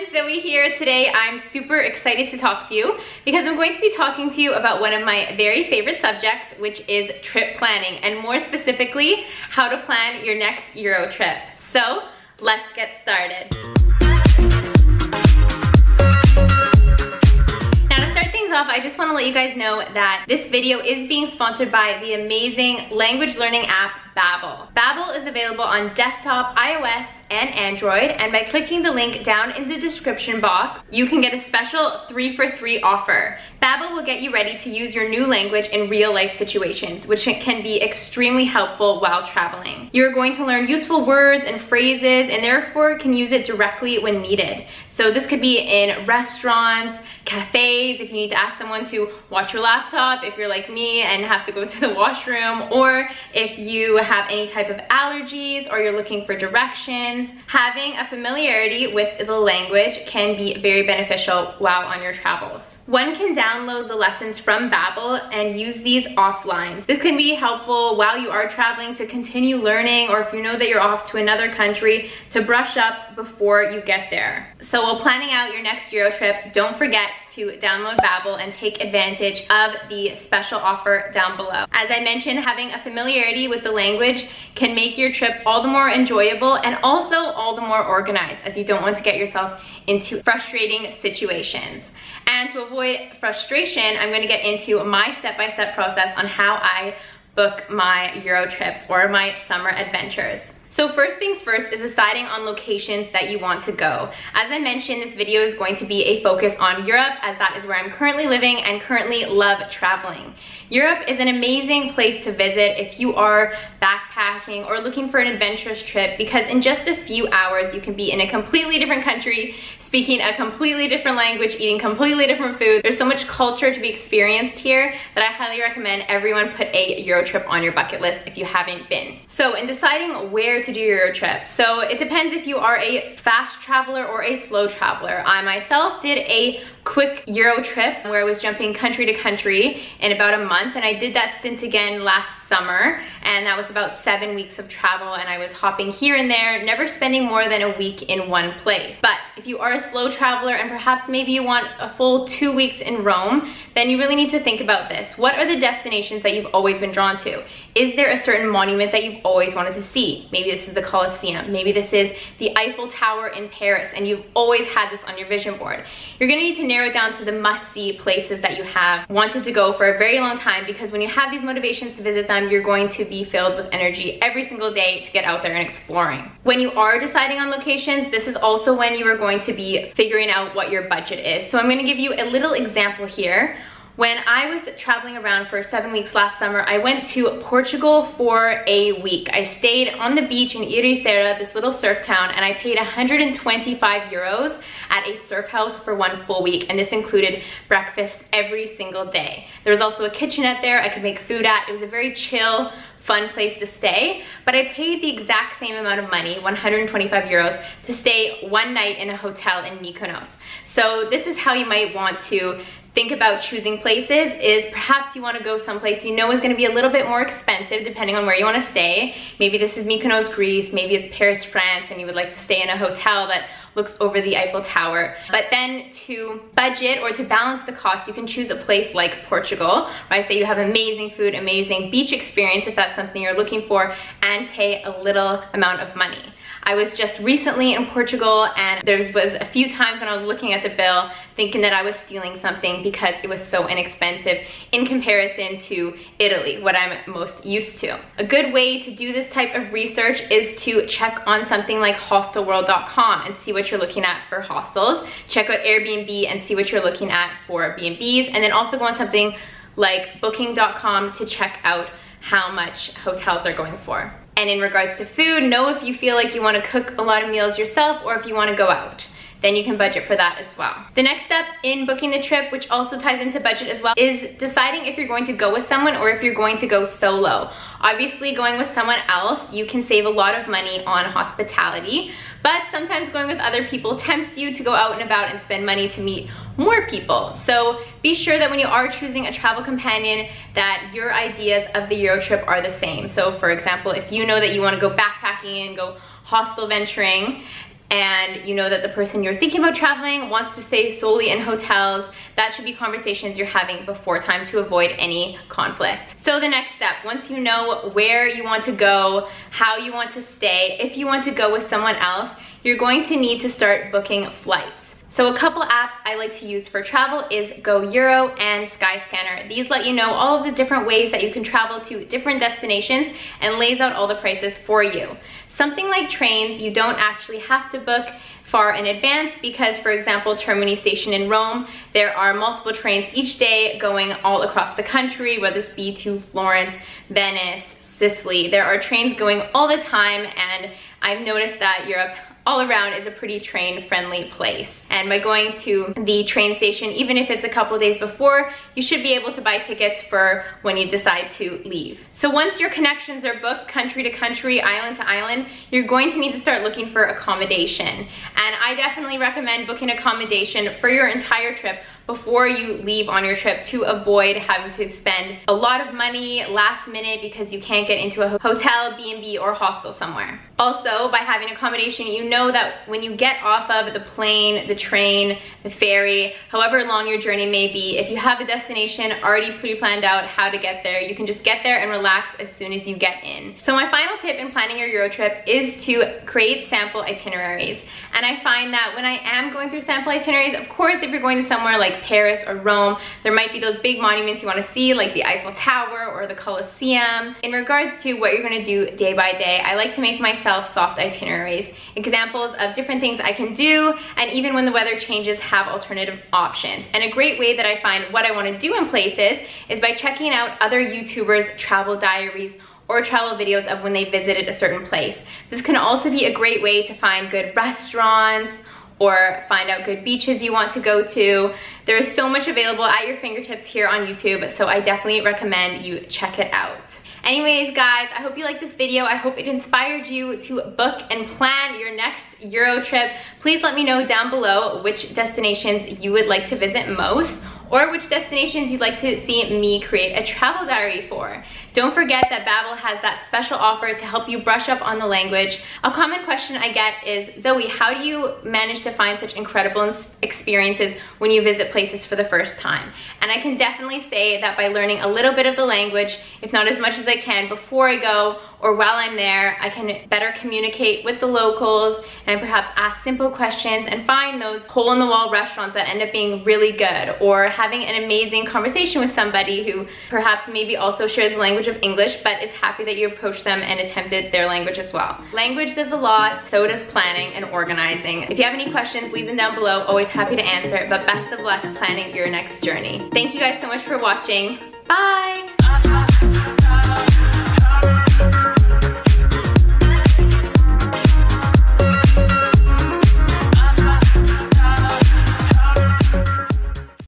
friends, Zoe here. Today I'm super excited to talk to you because I'm going to be talking to you about one of my very favorite subjects, which is trip planning, and more specifically, how to plan your next Euro trip. So let's get started. Off, I just want to let you guys know that this video is being sponsored by the amazing language learning app Babbel. Babbel is available on desktop, iOS, and Android, and by clicking the link down in the description box, you can get a special 3-for-3 offer. Babbel will get you ready to use your new language in real-life situations, which can be extremely helpful while traveling. You're going to learn useful words and phrases, and therefore can use it directly when needed. So this could be in restaurants, cafes, if you need to ask someone to watch your laptop, if you're like me and have to go to the washroom, or if you have any type of allergies or you're looking for directions. Having a familiarity with the language can be very beneficial while on your travels. One can download the lessons from Babbel and use these offline. This can be helpful while you are traveling to continue learning, or if you know that you're off to another country, to brush up before you get there. So while planning out your next Euro trip, don't forget to download Babbel and take advantage of the special offer down below. As I mentioned, having a familiarity with the language can make your trip all the more enjoyable and also all the more organized, as you don't want to get yourself into frustrating situations. And to avoid frustration, I'm going to get into my step-by-step process on how I book my Euro trips or my summer adventures. So first things first is deciding on locations that you want to go. As I mentioned, this video is going to be a focus on Europe, as that is where I'm currently living and currently love traveling. Europe is an amazing place to visit if you are backpacking or looking for an adventurous trip, because in just a few hours you can be in a completely different country, speaking a completely different language, eating completely different food. There's so much culture to be experienced here that I highly recommend everyone put a Euro trip on your bucket list if you haven't been. So in deciding where to do your Euro trip, so it depends if you are a fast traveler or a slow traveler. I myself did a quick Euro trip where I was jumping country to country in about a month, and I did that stint again last summer, and that was about 7 weeks of travel, and I was hopping here and there, never spending more than a week in one place. But if you are a slow traveler and perhaps maybe you want a full 2 weeks in Rome, then you really need to think about this. What are the destinations that you've always been drawn to? Is there a certain monument that you've always wanted to see? Maybe this is the Colosseum, maybe this is the Eiffel Tower in Paris, and you've always had this on your vision board. You're gonna need to narrow it down to the must-see places that you have wanted to go for a very long time, because when you have these motivations to visit them, you're going to be filled with energy every single day to get out there and exploring. When you are deciding on locations, this is also when you are going to be figuring out what your budget is. So I'm going to give you a little example here. When I was traveling around for 7 weeks last summer, I went to Portugal for a week. I stayed on the beach in Ericeira, this little surf town, and I paid 125 euros at a surf house for 1 full week, and this included breakfast every single day. There was also a kitchenette there I could make food at. It was a very chill, fun place to stay, but I paid the exact same amount of money, 125 euros, to stay 1 night in a hotel in Mykonos. So this is how you might want to think about choosing places, is perhaps you want to go someplace you know is going to be a little bit more expensive depending on where you want to stay. Maybe this is Mykonos, Greece, maybe it's Paris, France, and you would like to stay in a hotel that looks over the Eiffel Tower. But then to budget or to balance the cost, you can choose a place like Portugal, where I say you have amazing food, amazing beach experience if that's something you're looking for, and pay a little amount of money. I was just recently in Portugal, and there was a few times when I was looking at the bill thinking that I was stealing something because it was so inexpensive in comparison to Italy, what I'm most used to. A good way to do this type of research is to check on something like hostelworld.com and see what you're looking at for hostels. Check out Airbnb and see what you're looking at for B&Bs, and then also go on something like booking.com to check out how much hotels are going for. And in regards to food, know if you feel like you want to cook a lot of meals yourself or if you want to go out. Then you can budget for that as well. The next step in booking the trip, which also ties into budget as well, is deciding if you're going to go with someone or if you're going to go solo. Obviously, going with someone else, you can save a lot of money on hospitality, but sometimes going with other people tempts you to go out and about and spend money to meet more people. So be sure that when you are choosing a travel companion, that your ideas of the Euro trip are the same. So for example, if you know that you want to go backpacking and go hostel venturing, and you know that the person you're thinking about traveling wants to stay solely in hotels, that should be conversations you're having before time to avoid any conflict. So the next step, once you know where you want to go, how you want to stay, if you want to go with someone else, you're going to need to start booking flights. So a couple apps I like to use for travel is Go Euro and Skyscanner. These let you know all of the different ways that you can travel to different destinations and lays out all the prices for you. Something like trains, you don't actually have to book far in advance because, for example, Termini Station in Rome, there are multiple trains each day going all across the country, whether this be to Florence, Venice, Sicily. There are trains going all the time, and I've noticed that Europe all around is a pretty train-friendly place. And by going to the train station, even if it's a couple days before, you should be able to buy tickets for when you decide to leave. So once your connections are booked country to country, island to island, you're going to need to start looking for accommodation. And I definitely recommend booking accommodation for your entire trip before you leave on your trip to avoid having to spend a lot of money last minute because you can't get into a hotel, B&B, or hostel somewhere. Also, by having accommodation, you know that when you get off of the plane, the train, the ferry, however long your journey may be, if you have a destination already pre-planned out how to get there, you can just get there and relax as soon as you get in. So my final tip in planning your Euro trip is to create sample itineraries. And I find that when I am going through sample itineraries, of course, if you're going to somewhere like Paris or Rome, there might be those big monuments you want to see, like the Eiffel Tower or the Colosseum. In regards to what you're going to do day by day, I like to make myself soft itineraries, examples of different things I can do, and even when the weather changes, have alternative options. And a great way that I find what I want to do in places is by checking out other YouTubers' travel diaries or travel videos of when they visited a certain place. This can also be a great way to find good restaurants or find out good beaches you want to go to. There is so much available at your fingertips here on YouTube, so I definitely recommend you check it out. Anyways, guys, I hope you liked this video. I hope it inspired you to book and plan your next Euro trip. Please let me know down below which destinations you would like to visit most, or which destinations you'd like to see me create a travel diary for. Don't forget that Babbel has that special offer to help you brush up on the language. A common question I get is, Zoe, how do you manage to find such incredible experiences when you visit places for the first time? And I can definitely say that by learning a little bit of the language, if not as much as I can before I go or while I'm there, I can better communicate with the locals and perhaps ask simple questions and find those hole-in-the-wall restaurants that end up being really good, or having an amazing conversation with somebody who perhaps maybe also shares the language of English but is happy that you approached them and attempted their language as well. Language does a lot, so does planning and organizing. If you have any questions, leave them down below. Always happy to answer, but best of luck planning your next journey. Thank you guys so much for watching. Bye!